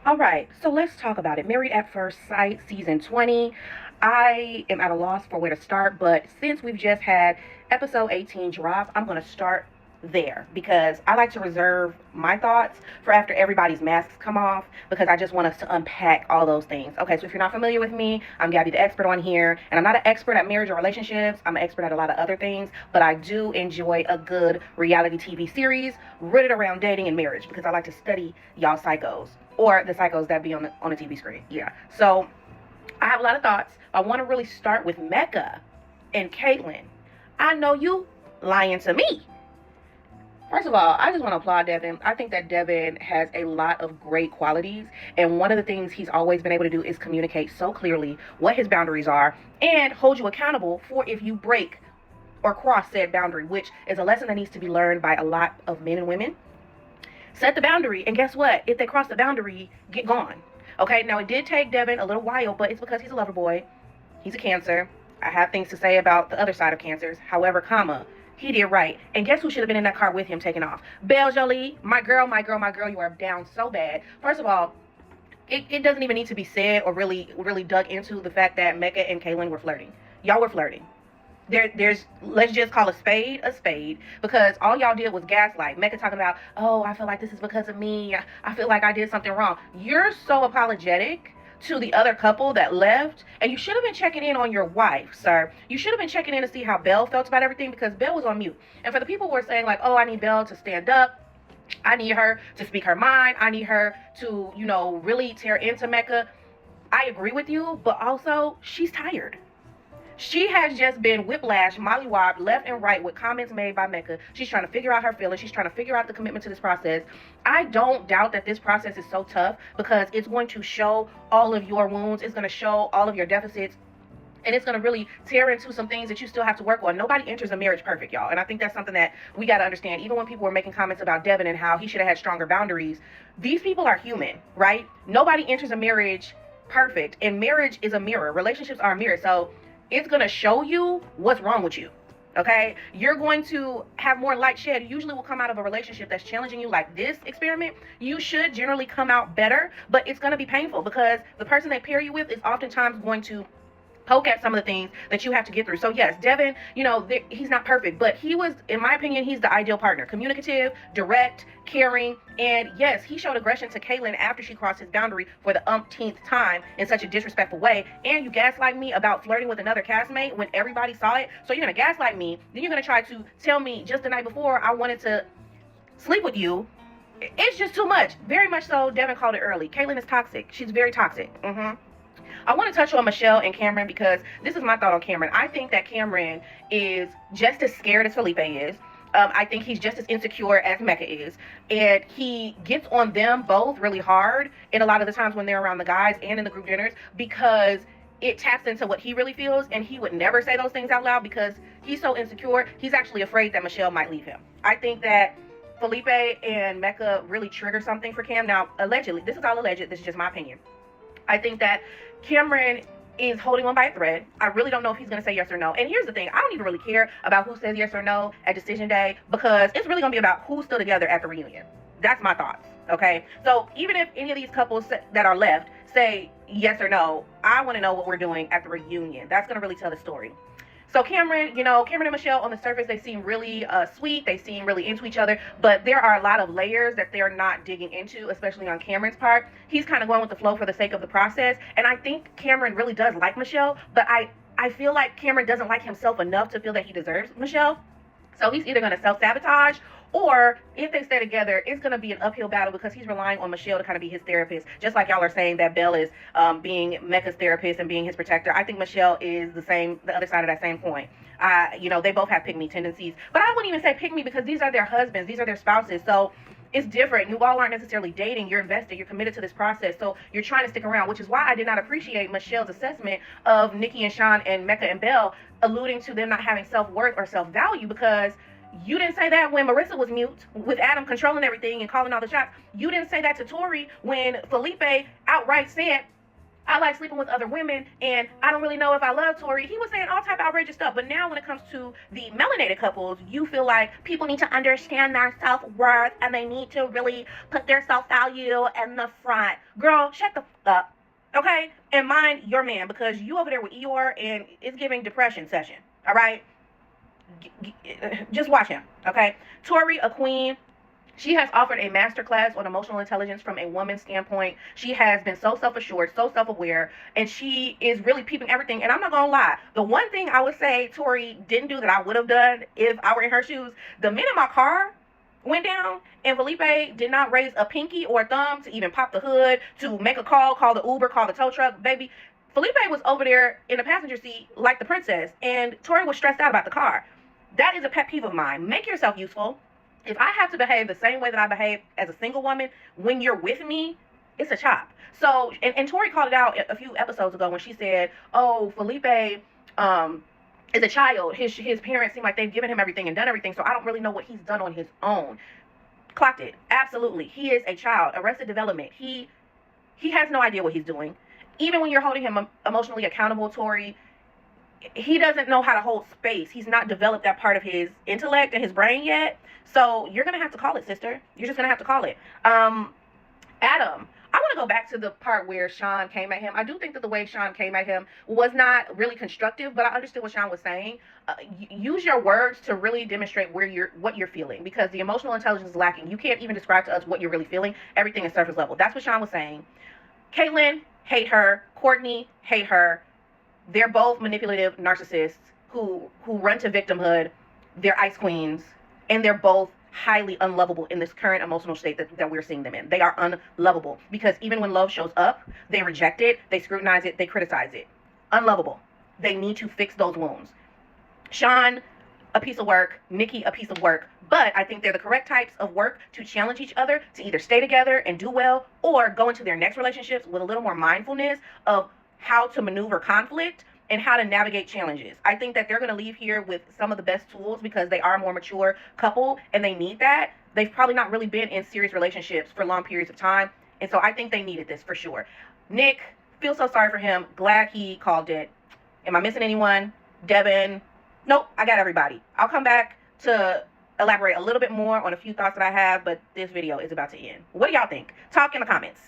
All right, so let's talk about it. Married at First Sight, season 20. I am at a loss for where to start, but since we've just had episode 18 drop, I'm going to start there because I like to reserve my thoughts for after everybody's masks come off because I just want us to unpack all those things. Okay, so if you're not familiar with me, I'm Gabby, the expert on here, and I'm not an expert at marriage or relationships. I'm an expert at a lot of other things, but I do enjoy a good reality TV series rooted around dating and marriage because I like to study y'all psychos or the psychos that be on the TV screen. Yeah. So I have a lot of thoughts. I want to really start with Mecca and Caitlyn. I know you lying to me. First of all, I just want to applaud Devin. I think that Devin has a lot of great qualities. And one of the things he's always been able to do is communicate so clearly what his boundaries are and hold you accountable for if you break or cross said boundary, which is a lesson that needs to be learned by a lot of men and women. Set the boundary, and guess what? If they cross the boundary, get gone. Okay, now it did take Devin a little while, but it's because he's a lover boy. He's a Cancer. I have things to say about the other side of Cancers. However, he did right. And guess who should have been in that car with him taking off? Belle Jolie, my girl, you are down so bad. First of all, it doesn't even need to be said or really dug into the fact that Mecca and Caitlyn were flirting. Y'all were flirting. There's let's just call a spade because all y'all did was gaslight. Mecca talking about, oh, I feel like this is because of me. I feel like I did something wrong. You're so apologetic to the other couple that left, and you should have been checking in on your wife, sir. You should have been checking in to see how Belle felt about everything because Belle was on mute. And for the people who are saying like, oh, I need Belle to stand up, I need her to speak her mind, I need her to, really tear into Mecca. I agree with you, but also she's tired. She has just been whiplash, mollywopped left and right with comments made by Mecca. She's trying to figure out her feelings. She's trying to figure out the commitment to this process. I don't doubt that this process is so tough because it's going to show all of your wounds. It's going to show all of your deficits. And it's going to really tear into some things that you still have to work on. Nobody enters a marriage perfect, y'all. And I think that's something that we got to understand. Even when people were making comments about Devin and how he should have had stronger boundaries, these people are human, right? Nobody enters a marriage perfect. And marriage is a mirror. Relationships are a mirror. So it's going to show you what's wrong with you. Okay, you're going to have more light shed. Usually will come out of a relationship that's challenging you like this experiment. You should generally come out better, but it's going to be painful because the person they pair you with is oftentimes going to poke at some of the things that you have to get through. So yes, Devin, he's not perfect, but he was, in my opinion, he's the ideal partner. Communicative, direct, caring, and yes, he showed aggression to Caitlyn after she crossed his boundary for the umpteenth time in such a disrespectful way. And you gaslight me about flirting with another castmate when everybody saw it. So you're gonna gaslight me, then you're gonna try to tell me just the night before I wanted to sleep with you. It's just too much. Very much so. Devin called it early. Caitlyn is toxic. She's very toxic. I want to touch on Michelle and Cameron because this is my thought on Cameron. I think that Cameron is just as scared as Felipe is. I think he's just as insecure as Mecca is. And he gets on them both really hard in a lot of the times when they're around the guys and in the group dinners because it taps into what he really feels. And he would never say those things out loud because he's so insecure. He's actually afraid that Michelle might leave him. I think that Felipe and Mecca really trigger something for Cam. Now, allegedly, this is all alleged. This is just my opinion. I think that Cameron is holding on by a thread. I really don't know if he's going to say yes or no. And here's the thing. I don't even really care about who says yes or no at decision day because it's really going to be about who's still together at the reunion. That's my thoughts. Okay. So even if any of these couples that are left say yes or no, I want to know what we're doing at the reunion. That's going to really tell the story. So Cameron and Michelle on the surface, they seem really sweet. They seem really into each other, but there are a lot of layers that they're not digging into, especially on Cameron's part. He's kind of going with the flow for the sake of the process. And I think Cameron really does like Michelle, but I feel like Cameron doesn't like himself enough to feel that he deserves Michelle. So he's either going to self-sabotage or if they stay together, it's going to be an uphill battle because he's relying on Michelle to kind of be his therapist. Just like y'all are saying that Belle is being Mecca's therapist and being his protector. I think Michelle is the other side of that same point. They both have pick-me tendencies. But I wouldn't even say pick-me because these are their husbands. These are their spouses. So it's different. You all aren't necessarily dating. You're invested. You're committed to this process. So you're trying to stick around, which is why I did not appreciate Michelle's assessment of Nikki and Sean and Mecca and Belle, alluding to them not having self-worth or self-value because you didn't say that when Marissa was mute, with Adam controlling everything and calling all the shots. You didn't say that to Tori when Felipe outright said I like sleeping with other women, and I don't really know if I love Tori. He was saying all type of outrageous stuff. But now when it comes to the melanated couples, you feel like people need to understand their self-worth, and they need to really put their self-value in the front. Girl, shut the up, okay? And mind your man, because you over there with Eeyore, and it's giving depression session, all right? Just watch him, okay? Tori, a queen. She has offered a masterclass on emotional intelligence from a woman's standpoint. She has been so self-assured, so self-aware, and she is really peeping everything. And I'm not gonna lie, the one thing I would say Tori didn't do that I would have done if I were in her shoes, the minute my car went down and Felipe did not raise a pinky or a thumb to even pop the hood, to make a call the Uber, call the tow truck, baby, Felipe was over there in the passenger seat like the princess, and Tori was stressed out about the car. That is a pet peeve of mine. Make yourself useful. If I have to behave the same way that I behave as a single woman when you're with me, it's a chop. So, and Tori called it out a few episodes ago when she said, oh, Felipe is a child. His parents seem like they've given him everything and done everything, so I don't really know what he's done on his own. Clocked it. Absolutely. He is a child. Arrested development. He has no idea what he's doing. Even when you're holding him emotionally accountable, Tori, he doesn't know how to hold space. He's not developed that part of his intellect and his brain yet. So you're going to have to call it, sister. You're just going to have to call it. Adam, I want to go back to the part where Sean came at him. I do think that the way Sean came at him was not really constructive, but I understood what Sean was saying. Use your words to really demonstrate what you're feeling, because the emotional intelligence is lacking. You can't even describe to us what you're really feeling. Everything is surface level. That's what Sean was saying. Caitlyn, hate her. Courtney, hate her. They're both manipulative narcissists who run to victimhood. They're ice queens, and they're both highly unlovable in this current emotional state that we're seeing them in. They are unlovable because even when love shows up, they reject it, they scrutinize it, they criticize it. Unlovable. They need to fix those wounds. Sean, a piece of work. Nikki, a piece of work. But I think they're the correct types of work to challenge each other to either stay together and do well, or go into their next relationships with a little more mindfulness of how to maneuver conflict and how to navigate challenges. I think that they're going to leave here with some of the best tools because they are a more mature couple and they need that. They've probably not really been in serious relationships for long periods of time. And so I think they needed this for sure. Nick, feel so sorry for him. Glad he called it. Am I missing anyone? Devin? Nope, I got everybody. I'll come back to elaborate a little bit more on a few thoughts that I have, but this video is about to end. What do y'all think? Talk in the comments.